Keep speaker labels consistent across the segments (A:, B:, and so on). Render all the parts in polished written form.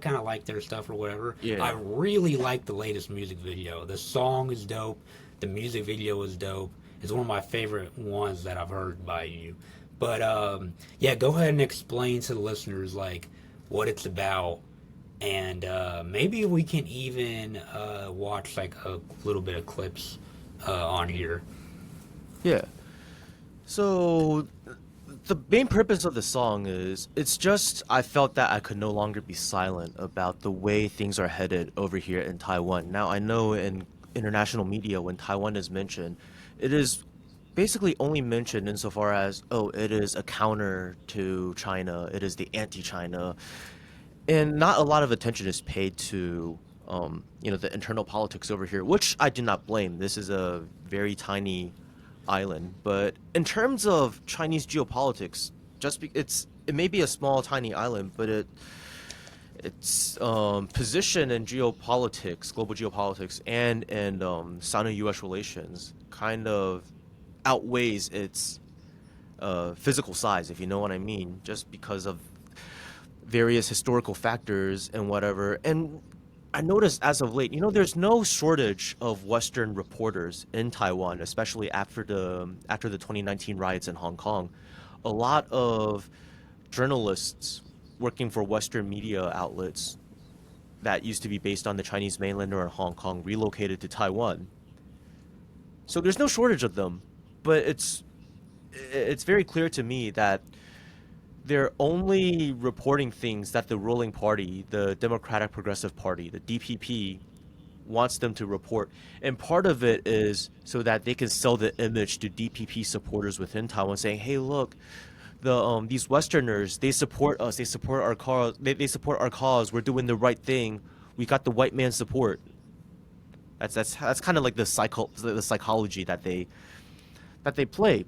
A: kind of like their stuff or whatever. I
B: Yeah.
A: really like the latest music video. The song is dope. The music video is dope. It's one of my favorite ones that I've heard by you. But yeah, go ahead and explain to the listeners like what it's about, and maybe we can even watch like a little bit of clips on here.
B: Yeah. So the main purpose of the song is it's just I felt that I could no longer be silent about the way things are headed over here in Taiwan. Now I know in international media when Taiwan is mentioned, it is basically only mentioned insofar as, oh, it is a counter to China, it is the anti-China, and not a lot of attention is paid to the internal politics over here, which I do not blame. This is a very tiny island, but in terms of Chinese geopolitics, it may be a small tiny island, but its position in geopolitics, global geopolitics, and Sino-U.S. relations kind of outweighs its physical size, if you know what I mean, just because of various historical factors and whatever. And I noticed as of late, there's no shortage of Western reporters in Taiwan, especially after the 2019 riots in Hong Kong. A lot of journalists working for Western media outlets that used to be based on the Chinese mainland or in Hong Kong relocated to Taiwan. So there's no shortage of them, but it's very clear to me that they're only reporting things that the ruling party, the Democratic Progressive Party, the DPP, wants them to report. And part of it is so that they can sell the image to DPP supporters within Taiwan, saying, "Hey, look, these Westerners, they support us, they support our cause, they support our cause. We're doing the right thing. We got the white man's support." That's kind of like the psychology that they play.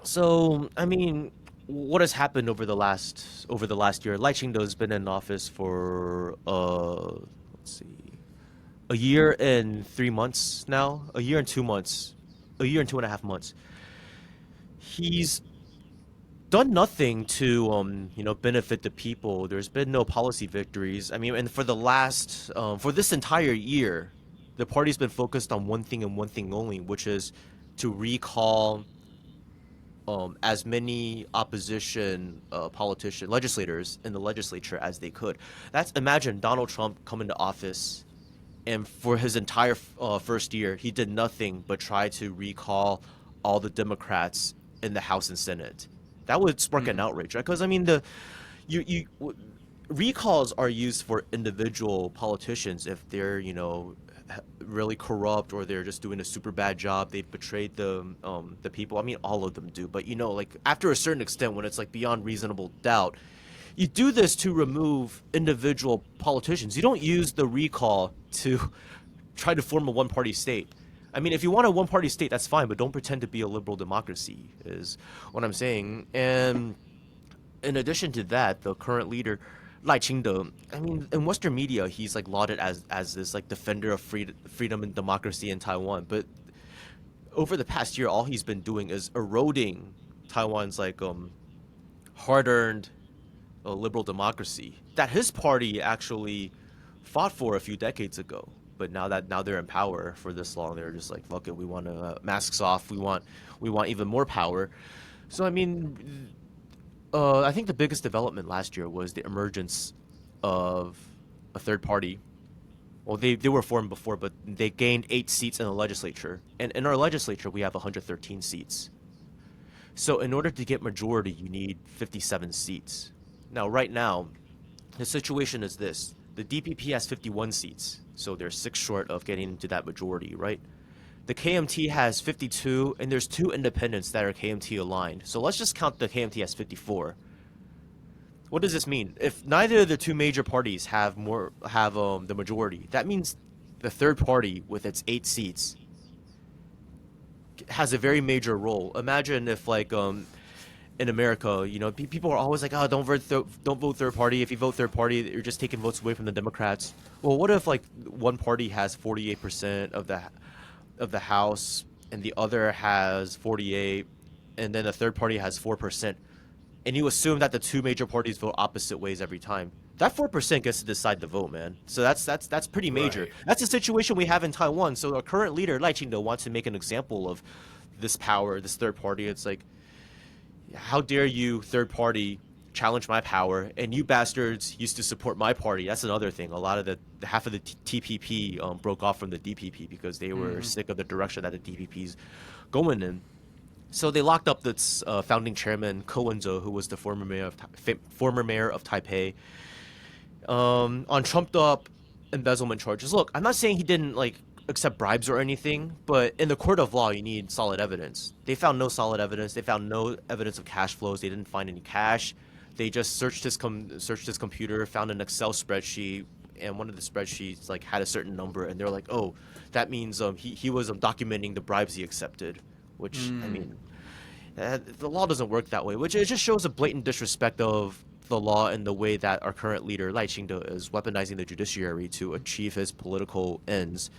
B: So, I mean, what has happened over the last year? Lai Ching-do has been in office for let's see, a year and 3 months now, a year and 2 months, a year and 2.5 months. He's done nothing to benefit the people. There's been no policy victories. I mean, and for this entire year, the party's been focused on one thing and one thing only, which is to recall as many opposition legislators in the legislature as they could. That's Imagine Donald Trump coming to office, and for his entire first year, he did nothing but try to recall all the Democrats in the House and Senate. That would spark an
A: Mm.
B: outrage, right? Because I mean, recalls are used for individual politicians if they're really corrupt or they're just doing a super bad job. They've betrayed the people. I mean, all of them do, but like after a certain extent, when it's like beyond reasonable doubt, you do this to remove individual politicians. You don't use the recall to try to form a one-party state. I mean, if you want a one-party state, that's fine, but don't pretend to be a liberal democracy, is what I'm saying. And in addition to that, the current leader, Lai Ching-do, I mean, in Western media, he's like lauded as this like defender of freedom and democracy in Taiwan. But over the past year, all he's been doing is eroding Taiwan's like hard-earned liberal democracy that his party actually fought for a few decades ago. But now they're in power for this long, they're just like, fuck it, we want masks off. We want even more power. So I mean, I think the biggest development last year was the emergence of a third party. Well, they were formed before, but they gained 8 seats in the legislature, and in our legislature we have 113 seats. So in order to get majority, you need 57 seats. Now, right now, the situation is this. The DPP has 51 seats, so they're 6 short of getting into that majority, right? The KMT has 52, and there's 2 independents that are KMT aligned. So let's just count the KMT as 54. What does this mean? If neither of the two major parties have the majority, that means the third party with its 8 seats has a very major role. Imagine if like in America, people are always like, oh, don't vote third party. If you vote third party, you're just taking votes away from the Democrats. Well, what if like one party has 48% of the House and the other has 48, and then the third party has 4%, and you assume that the two major parties vote opposite ways every time? that 4% gets to decide the vote, man. So that's pretty major.
A: Right.
B: That's the situation we have in Taiwan. So our current leader, Lai Ching-te, wants to make an example of this power, this third party. It's like, how dare you, third party, challenge my power? And you bastards used to support my party. That's another thing. A lot of the half of the TPP broke off from the DPP because they were sick of the direction that the DPP's going in. So they locked up this founding chairman Ko Wen-je, who was the former mayor of Taipei, on trumped up embezzlement charges. Look, I'm not saying he didn't like accept bribes or anything, but in the court of law, you need solid evidence. They found no solid evidence. They found no evidence of cash flows. They didn't find any cash. They just searched his computer, found an Excel spreadsheet, and one of the spreadsheets like had a certain number, and they're like, oh, that means he was documenting the bribes he accepted, which I mean, the law doesn't work that way. Which it just shows a blatant disrespect of the law and the way that our current leader Lai Ching-te is weaponizing the judiciary to achieve his political ends.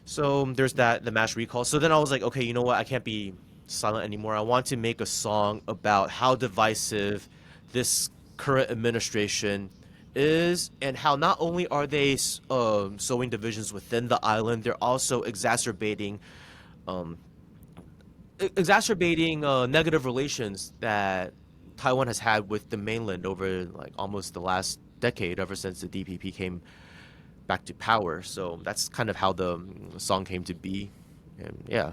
B: So there's that, the mass recall. So then I was like, okay, you know what? I can't be silent anymore. I want to make a song about how divisive this current administration is, and how not only are they sowing divisions within the island, they're also exacerbating negative relations that Taiwan has had with the mainland over like almost the last decade, ever since the DPP came back to power. So that's kind of how the song came to be, and yeah.